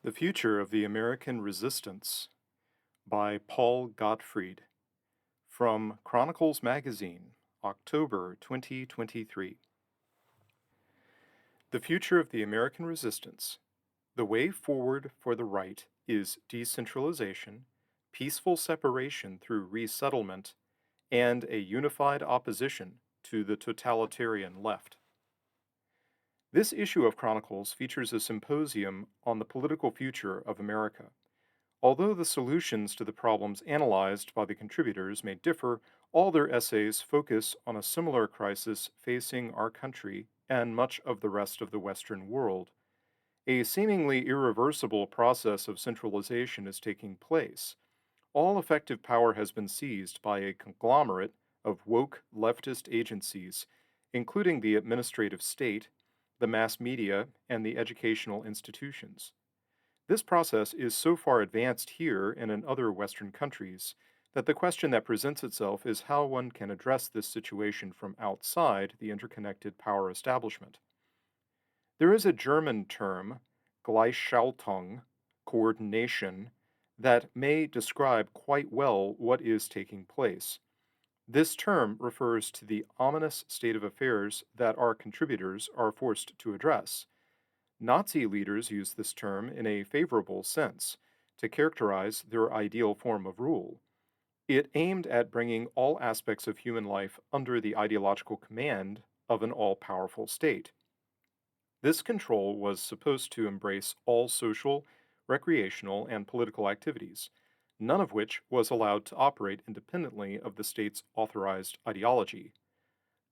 The Future of the American Resistance by Paul Gottfried from Chronicles Magazine, October 2023. The Future of the American Resistance. The way forward for the right is decentralization, peaceful separation through resettlement, and a unified opposition to the totalitarian left. This issue of Chronicles features a symposium on the political future of America. Although the solutions to the problems analyzed by the contributors may differ, all their essays focus on a similar crisis facing our country and much of the rest of the Western world. A seemingly irreversible process of centralization is taking place. All effective power has been seized by a conglomerate of woke leftist agencies, including the administrative state, the mass media, and the educational institutions. This process is so far advanced here and in other Western countries that the question that presents itself is how one can address this situation from outside the interconnected power establishment. There is a German term, Gleichschaltung, coordination, that may describe quite well what is taking place. This term refers to the ominous state of affairs that our contributors are forced to address. Nazi leaders used this term in a favorable sense to characterize their ideal form of rule. It aimed at bringing all aspects of human life under the ideological command of an all powerful state. This control was supposed to embrace all social, recreational, and political activities, none of which was allowed to operate independently of the state's authorized ideology.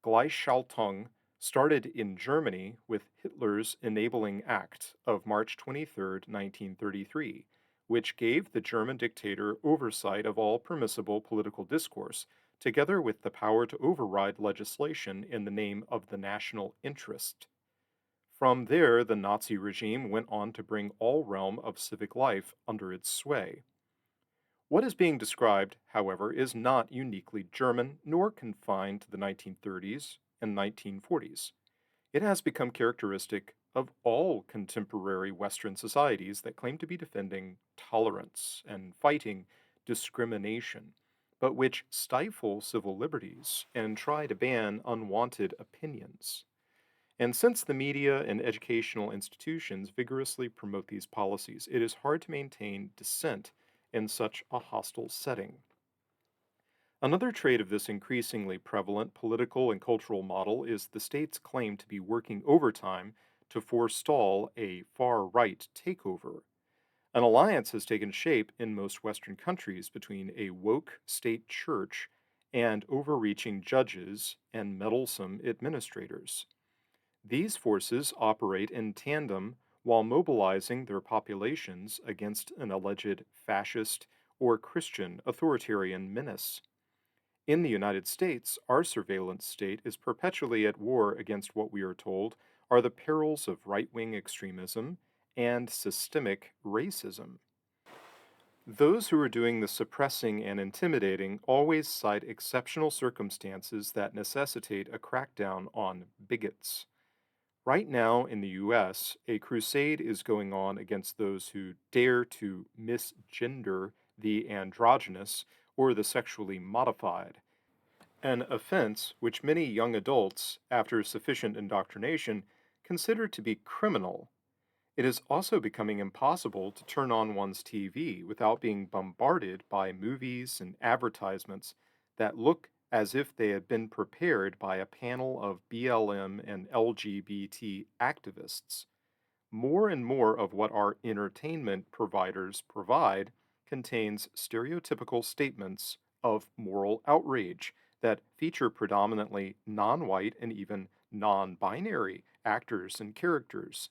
Gleichschaltung started in Germany with Hitler's Enabling Act of March 23, 1933, which gave the German dictator oversight of all permissible political discourse, together with the power to override legislation in the name of the national interest. From there, the Nazi regime went on to bring all realm of civic life under its sway. What is being described, however, is not uniquely German nor confined to the 1930s and 1940s. It has become characteristic of all contemporary Western societies that claim to be defending tolerance and fighting discrimination, but which stifle civil liberties and try to ban unwanted opinions. And since the media and educational institutions vigorously promote these policies, it is hard to maintain dissent in such a hostile setting. Another trait of this increasingly prevalent political and cultural model is the state's claim to be working overtime to forestall a far right takeover. An alliance has taken shape in most Western countries between a woke state church and overreaching judges and meddlesome administrators. These forces operate in tandem while mobilizing their populations against an alleged fascist or Christian authoritarian menace. In the United States, our surveillance state is perpetually at war against what we are told are the perils of right wing extremism and systemic racism. Those who are doing the suppressing and intimidating always cite exceptional circumstances that necessitate a crackdown on bigots. Right now in the US, a crusade is going on against those who dare to misgender the androgynous or the sexually modified, an offense which many young adults, after sufficient indoctrination, consider to be criminal. It is also becoming impossible to turn on one's TV without being bombarded by movies and advertisements that look as if they had been prepared by a panel of BLM and LGBT activists. More and more of what our entertainment providers provide contains stereotypical statements of moral outrage that feature predominantly non white and even non binary actors and characters.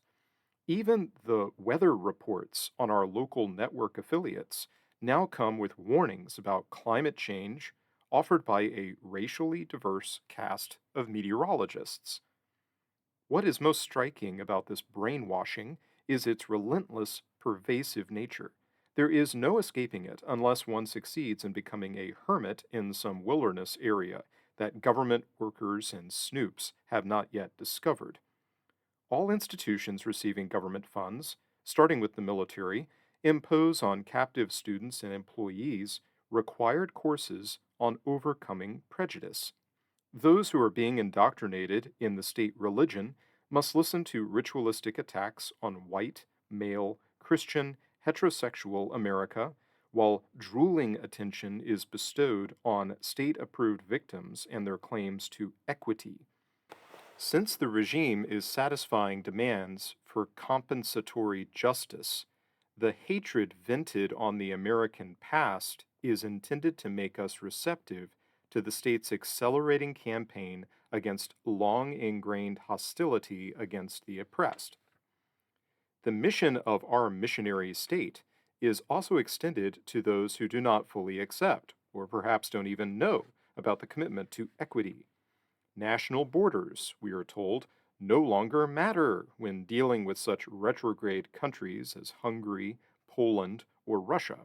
Even the weather reports on our local network affiliates now come with warnings about climate change offered by a racially diverse cast of meteorologists. What is most striking about this brainwashing is its relentless, pervasive nature. There is no escaping it unless one succeeds in becoming a hermit in some wilderness area that government workers and snoops have not yet discovered. All institutions receiving government funds starting with the military, impose on captive students and employees required courses on overcoming prejudice. Those who are being indoctrinated in the state religion must listen to ritualistic attacks on white, male, Christian, heterosexual America, while drooling attention is bestowed on state approved victims and their claims to equity. Since the regime is satisfying demands for compensatory justice, the hatred vented on the American past is intended to make us receptive to the state's accelerating campaign against long ingrained hostility against the oppressed. The mission of our missionary state is also extended to those who do not fully accept, or perhaps don't even know, about the commitment to equity. National borders, we are told, no longer matter when dealing with such retrograde countries as Hungary, Poland, or Russia.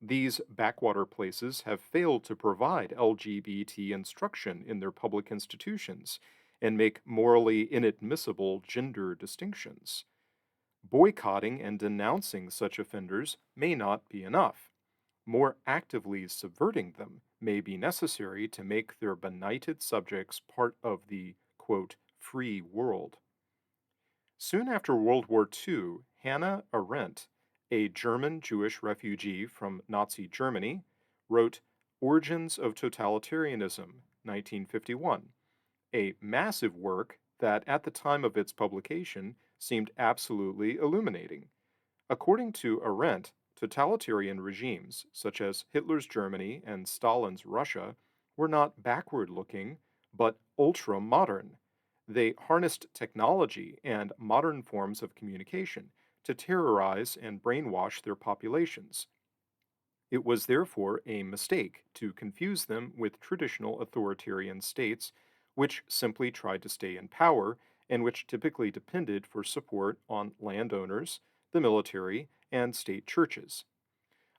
These backwater places have failed to provide LGBT instruction in their public institutions and make morally inadmissible gender distinctions. Boycotting and denouncing such offenders may not be enough. More actively subverting them may be necessary to make their benighted subjects part of the, quote, free world. Soon after World War II, Hannah Arendt, a German Jewish refugee from Nazi Germany, wrote Origins of Totalitarianism, 1951, a massive work that at the time of its publication seemed absolutely illuminating. According to Arendt, totalitarian regimes, such as Hitler's Germany and Stalin's Russia, were not backward looking, but ultra modern. They harnessed technology and modern forms of communication to terrorize and brainwash their populations. It was therefore a mistake to confuse them with traditional authoritarian states, which simply tried to stay in power and which typically depended for support on landowners, the military, and state churches.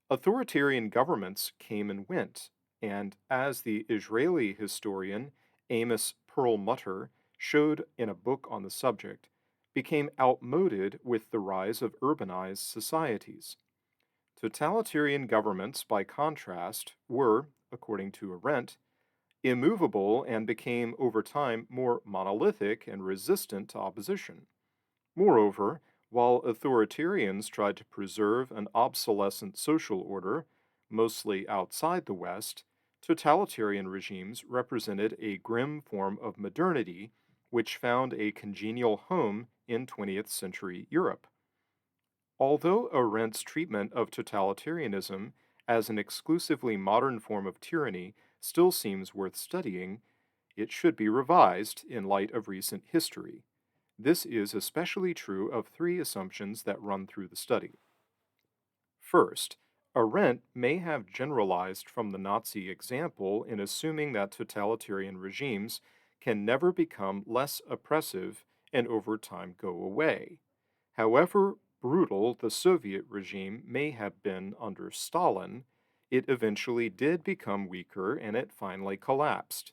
Authoritarian governments came and went, and as the Israeli historian Amos Perlmutter showed in a book on the subject, became outmoded with the rise of urbanized societies. Totalitarian governments, by contrast, were, according to Arendt, immovable and became over time more monolithic and resistant to opposition. Moreover, while authoritarians tried to preserve an obsolescent social order, mostly outside the West, totalitarian regimes represented a grim form of modernity which found a congenial home in 20th century Europe. Although Arendt's treatment of totalitarianism as an exclusively modern form of tyranny still seems worth studying, it should be revised in light of recent history. This is especially true of three assumptions that run through the study. First, Arendt may have generalized from the Nazi example in assuming that totalitarian regimes can never become less oppressive and over time go away. However brutal the Soviet regime may have been under Stalin, it eventually did become weaker and it finally collapsed.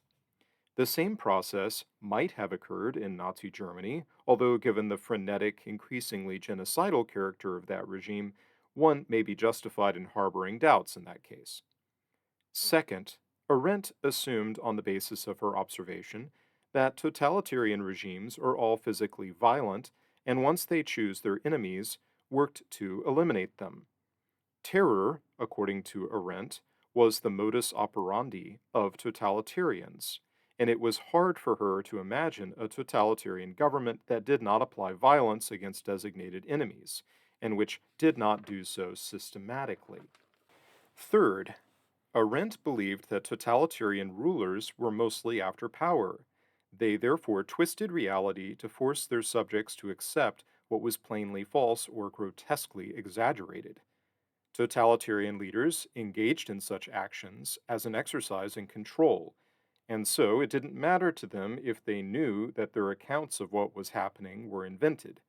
The same process might have occurred in Nazi Germany, although given the frenetic, increasingly genocidal character of that regime, one may be justified in harboring doubts in that case. Second, Arendt assumed on the basis of her observation that totalitarian regimes are all physically violent and once they choose their enemies, worked to eliminate them. Terror, according to Arendt, was the modus operandi of totalitarians, and it was hard for her to imagine a totalitarian government that did not apply violence against designated enemies, and which did not do so systematically. Third, Arendt believed that totalitarian rulers were mostly after power. They therefore twisted reality to force their subjects to accept what was plainly false or grotesquely exaggerated. Totalitarian leaders engaged in such actions as an exercise in control, and so it didn't matter to them if they knew that their accounts of what was happening were invented.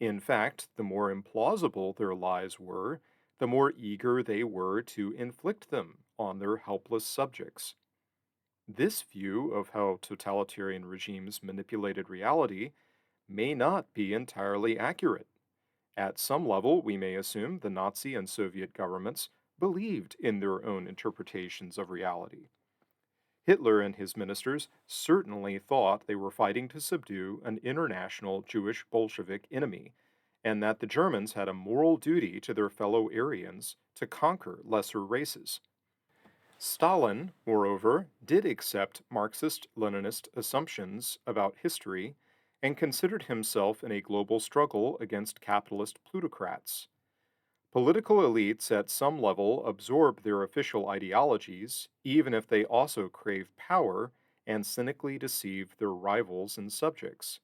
In fact, the more implausible their lies were, the more eager they were to inflict them on their helpless subjects. This view of how totalitarian regimes manipulated reality may not be entirely accurate. At some level, we may assume the Nazi and Soviet governments believed in their own interpretations of reality. Hitler and his ministers certainly thought they were fighting to subdue an international Jewish Bolshevik enemy, and that the Germans had a moral duty to their fellow Aryans to conquer lesser races. Stalin, moreover, did accept Marxist Leninist assumptions about history and considered himself in a global struggle against capitalist plutocrats. Political elites at some level absorb their official ideologies, even if they also crave power and cynically deceive their rivals and subjects.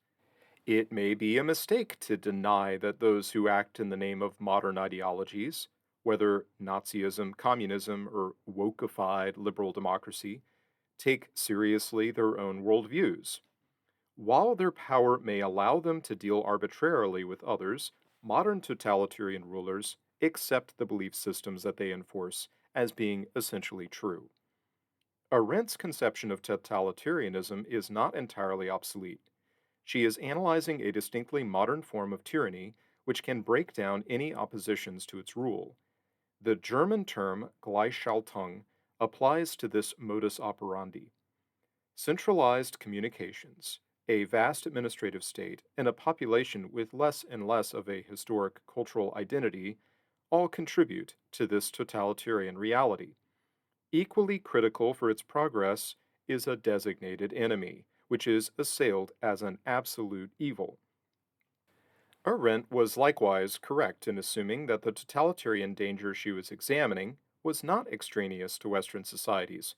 It may be a mistake to deny that those who act in the name of modern ideologies, whether Nazism, communism, or wokeified liberal democracy, take seriously their own worldviews. While their power may allow them to deal arbitrarily with others, modern totalitarian rulers accept the belief systems that they enforce as being essentially true. Arendt's conception of totalitarianism is not entirely obsolete. She is analyzing a distinctly modern form of tyranny which can break down any oppositions to its rule. The German term Gleichschaltung applies to this modus operandi. Centralized communications, a vast administrative state, and a population with less and less of a historic cultural identity all contribute to this totalitarian reality. Equally critical for its progress is a designated enemy, which is assailed as an absolute evil. Arendt was likewise correct in assuming that the totalitarian danger she was examining was not extraneous to Western societies,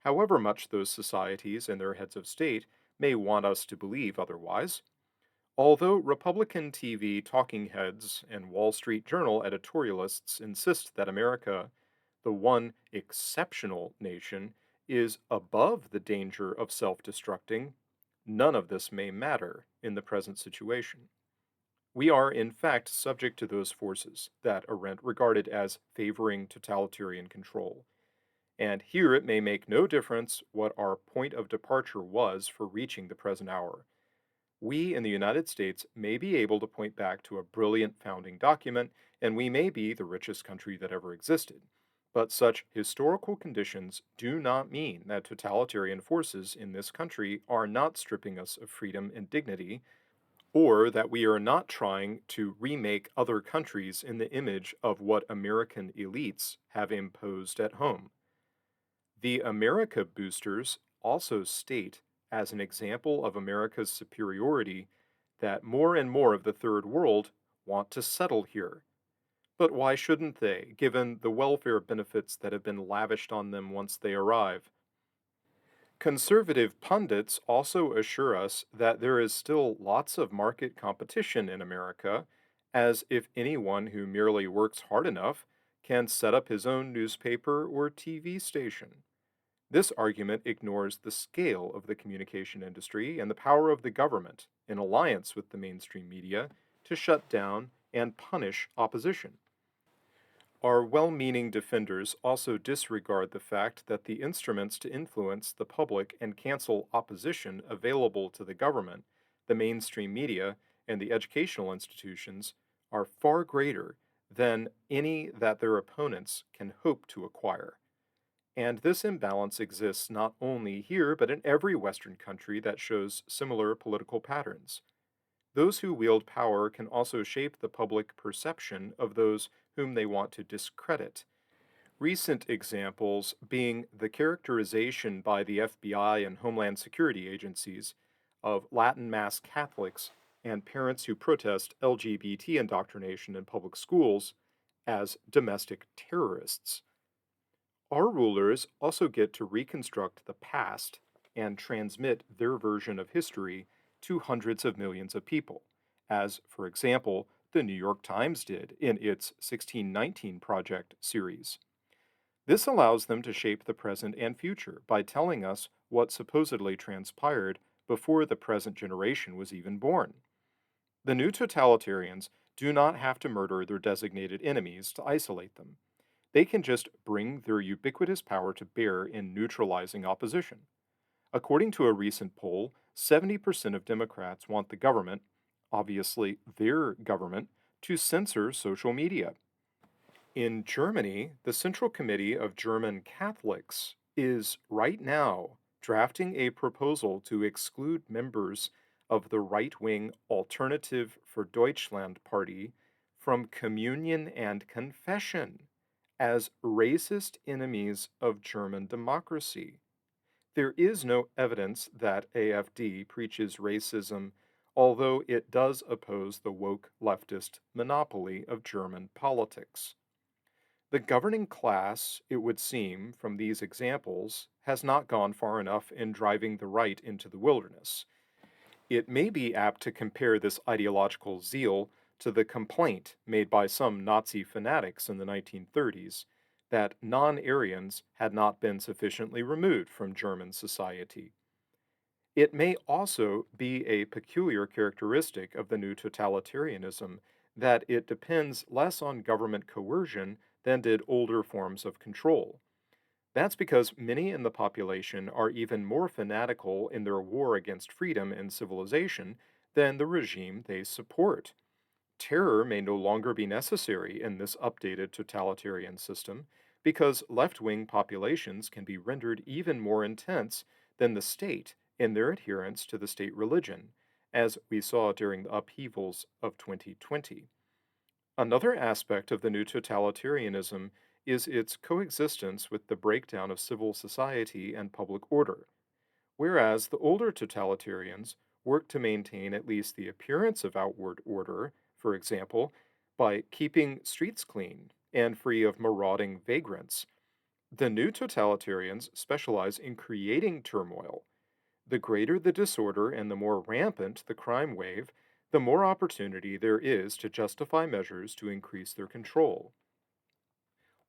however much those societies and their heads of state may want us to believe otherwise. Although Republican TV talking heads and Wall Street Journal editorialists insist that America, the one exceptional nation, is above the danger of self destructing, none of this may matter in the present situation. We are, in fact, subject to those forces that Arendt regarded as favoring totalitarian control. And here it may make no difference what our point of departure was for reaching the present hour. We in the United States may be able to point back to a brilliant founding document, and we may be the richest country that ever existed. But such historical conditions do not mean that totalitarian forces in this country are not stripping us of freedom and dignity, or that we are not trying to remake other countries in the image of what American elites have imposed at home. The America boosters also state, as an example of America's superiority, that more and more of the Third World want to settle here. But why shouldn't they, given the welfare benefits that have been lavished on them once they arrive? Conservative pundits also assure us that there is still lots of market competition in America, as if anyone who merely works hard enough can set up his own newspaper or TV station. This argument ignores the scale of the communication industry and the power of the government, in alliance with the mainstream media, to shut down and punish opposition. Our well meaning defenders also disregard the fact that the instruments to influence the public and cancel opposition available to the government, the mainstream media, and the educational institutions are far greater than any that their opponents can hope to acquire. And this imbalance exists not only here, but in every Western country that shows similar political patterns. Those who wield power can also shape the public perception of those whom they want to discredit. Recent examples being the characterization by the FBI and Homeland Security agencies of Latin mass Catholics and parents who protest LGBT indoctrination in public schools as domestic terrorists. Our rulers also get to reconstruct the past and transmit their version of history to hundreds of millions of people, as, for example, the New York Times did in its 1619 Project series. This allows them to shape the present and future by telling us what supposedly transpired before the present generation was even born. The new totalitarians do not have to murder their designated enemies to isolate them. They can just bring their ubiquitous power to bear in neutralizing opposition. According to a recent poll, 70% of Democrats want the government, obviously their government, to censor social media. In Germany, the Central Committee of German Catholics is right now drafting a proposal to exclude members of the right wing Alternative for Deutschland party from communion and confession as racist enemies of German democracy. There is no evidence that AFD preaches racism, although it does oppose the woke leftist monopoly of German politics. The governing class, it would seem from these examples, has not gone far enough in driving the right into the wilderness. It may be apt to compare this ideological zeal to the complaint made by some Nazi fanatics in the 1930s that non Aryans had not been sufficiently removed from German society. It may also be a peculiar characteristic of the new totalitarianism that it depends less on government coercion than did older forms of control. That's because many in the population are even more fanatical in their war against freedom and civilization than the regime they support. Terror may no longer be necessary in this updated totalitarian system because left wing populations can be rendered even more intense than the state in their adherence to the state religion, as we saw during the upheavals of 2020. Another aspect of the new totalitarianism is its coexistence with the breakdown of civil society and public order. Whereas the older totalitarians worked to maintain at least the appearance of outward order, for example, by keeping streets clean and free of marauding vagrants, the new totalitarians specialize in creating turmoil. The greater the disorder and the more rampant the crime wave, the more opportunity there is to justify measures to increase their control.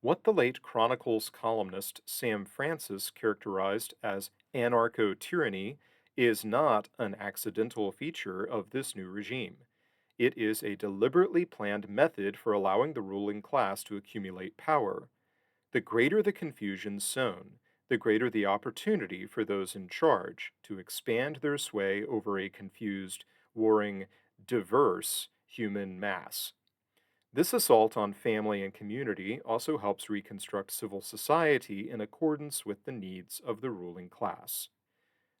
What the late Chronicles columnist Sam Francis characterized as anarcho-tyranny is not an accidental feature of this new regime. It is a deliberately planned method for allowing the ruling class to accumulate power. The greater the confusion sown, the greater the opportunity for those in charge to expand their sway over a confused, warring, diverse human mass. This assault on family and community also helps reconstruct civil society in accordance with the needs of the ruling class.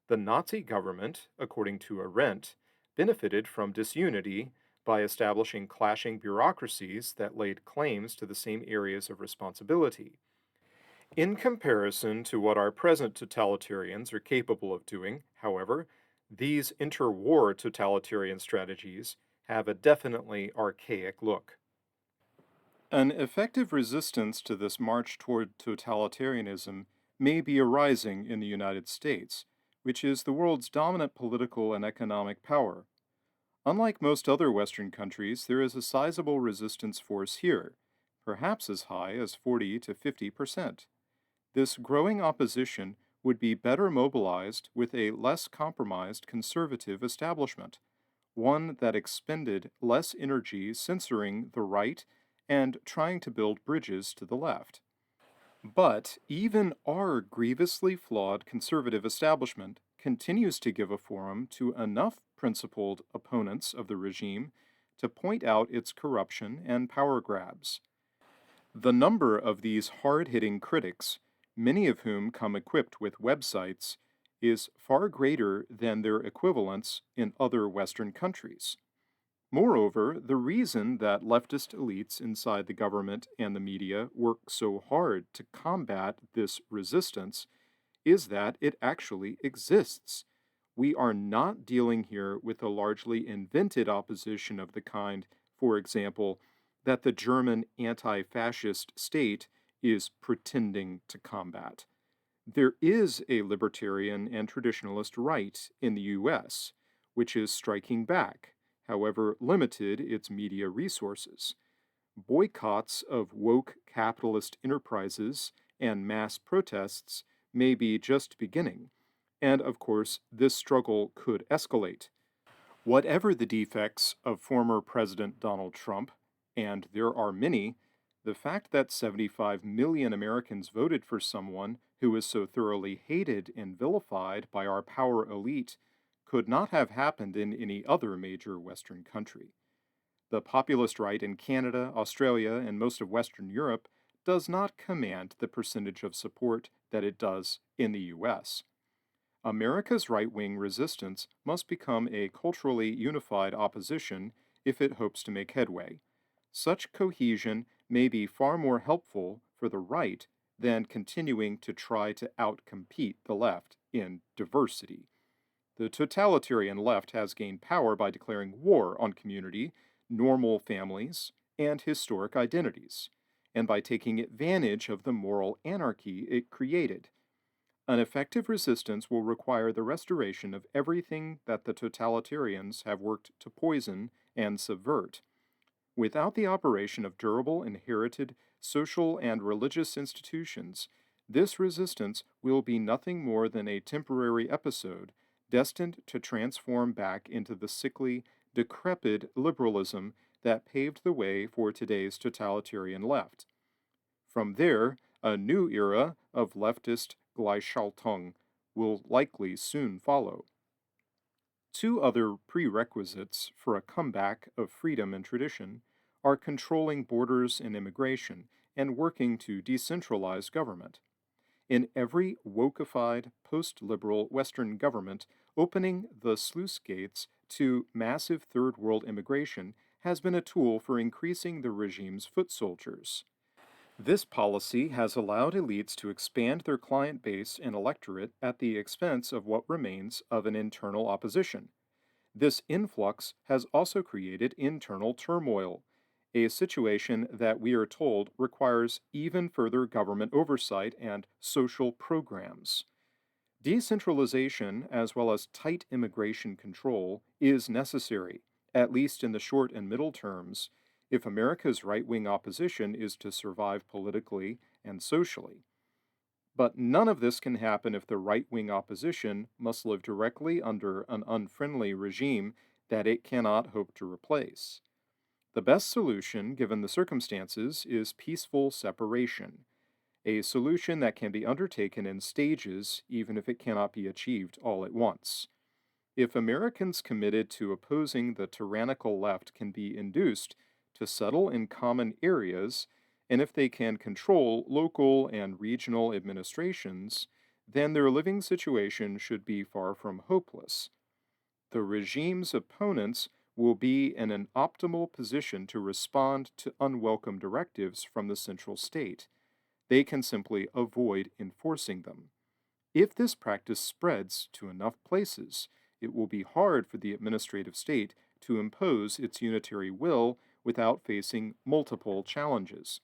The Nazi government, according to Arendt, benefited from disunity by establishing clashing bureaucracies that laid claims to the same areas of responsibility. In comparison to what our present totalitarians are capable of doing, however, these interwar totalitarian strategies have a definitely archaic look. An effective resistance to this march toward totalitarianism may be arising in the United States, which is the world's dominant political and economic power. Unlike most other Western countries, there is a sizable resistance force here, perhaps as high as 40 to 50%. This growing opposition would be better mobilized with a less compromised conservative establishment, one that expended less energy censoring the right and trying to build bridges to the left. But even our grievously flawed conservative establishment continues to give a forum to enough principled opponents of the regime to point out its corruption and power grabs. The number of these hard hitting critics, many of whom come equipped with websites, is far greater than their equivalents in other Western countries. Moreover, the reason that leftist elites inside the government and the media work so hard to combat this resistance is that it actually exists. We are not dealing here with a largely invented opposition of the kind, for example, that the German anti fascist state is pretending to combat. There is a libertarian and traditionalist right in the US, which is striking back, however limited its media resources. Boycotts of woke capitalist enterprises and mass protests may be just beginning, and of course, this struggle could escalate. Whatever the defects of former President Donald Trump, and there are many, the fact that 75 million Americans voted for someone who is so thoroughly hated and vilified by our power elite could not have happened in any other major Western country. The populist right in Canada, Australia, and most of Western Europe does not command the percentage of support that it does in the US. America's right wing resistance must become a culturally unified opposition if it hopes to make headway. Such cohesion may be far more helpful for the right than continuing to try to outcompete the left in diversity. The totalitarian left has gained power by declaring war on community, normal families, and historic identities, and by taking advantage of the moral anarchy it created. An effective resistance will require the restoration of everything that the totalitarians have worked to poison and subvert. Without the operation of durable, inherited social and religious institutions, this resistance will be nothing more than a temporary episode destined to transform back into the sickly, decrepit liberalism that paved the way for today's totalitarian left. From there, a new era of leftist Gleichschaltung will likely soon follow. Two other prerequisites for a comeback of freedom and tradition are controlling borders and immigration and working to decentralize government. In every wokeified, post-liberal Western government, opening the sluice gates to massive third world immigration has been a tool for increasing the regime's foot soldiers. This policy has allowed elites to expand their client base and electorate at the expense of what remains of an internal opposition. This influx has also created internal turmoil, a situation that we are told requires even further government oversight and social programs. Decentralization, as well as tight immigration control, is necessary, at least in the short and middle terms, if America's right wing opposition is to survive politically and socially. But none of this can happen if the right wing opposition must live directly under an unfriendly regime that it cannot hope to replace. The best solution, given the circumstances, is peaceful separation, a solution that can be undertaken in stages even if it cannot be achieved all at once. If Americans committed to opposing the tyrannical left can be induced to settle in common areas, and if they can control local and regional administrations, then their living situation should be far from hopeless. The regime's opponents will be in an optimal position to respond to unwelcome directives from the central state. They can simply avoid enforcing them. If this practice spreads to enough places, it will be hard for the administrative state to impose its unitary will without facing multiple challenges.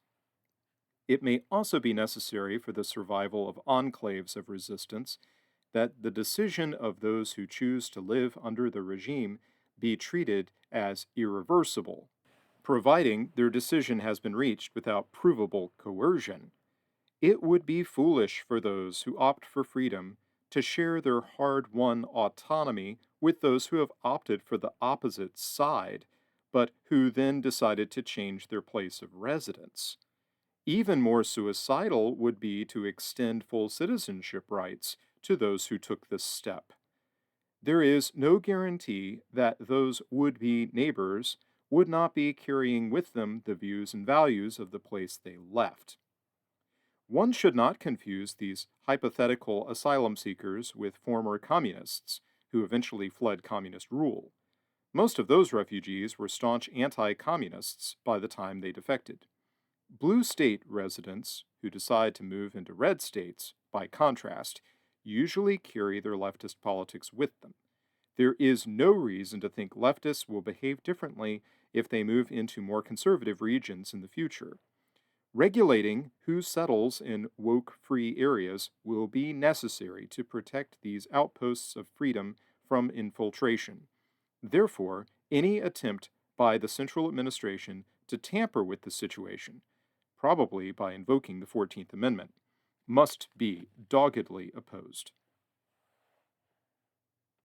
It may also be necessary for the survival of enclaves of resistance that the decision of those who choose to live under the regime be treated as irreversible, providing their decision has been reached without provable coercion. It would be foolish for those who opt for freedom to share their hard won autonomy with those who have opted for the opposite side, but who then decided to change their place of residence. Even more suicidal would be to extend full citizenship rights to those who took this step. There is no guarantee that those would be neighbors would not be carrying with them the views and values of the place they left. One should not confuse these hypothetical asylum seekers with former communists who eventually fled communist rule. Most of those refugees were staunch anti-communists by the time they defected. Blue state residents who decide to move into red states, by contrast, usually carry their leftist politics with them. There is no reason to think leftists will behave differently if they move into more conservative regions in the future. Regulating who settles in woke-free areas will be necessary to protect these outposts of freedom from infiltration. Therefore, any attempt by the central administration to tamper with the situation, probably by invoking the 14th Amendment, must be doggedly opposed.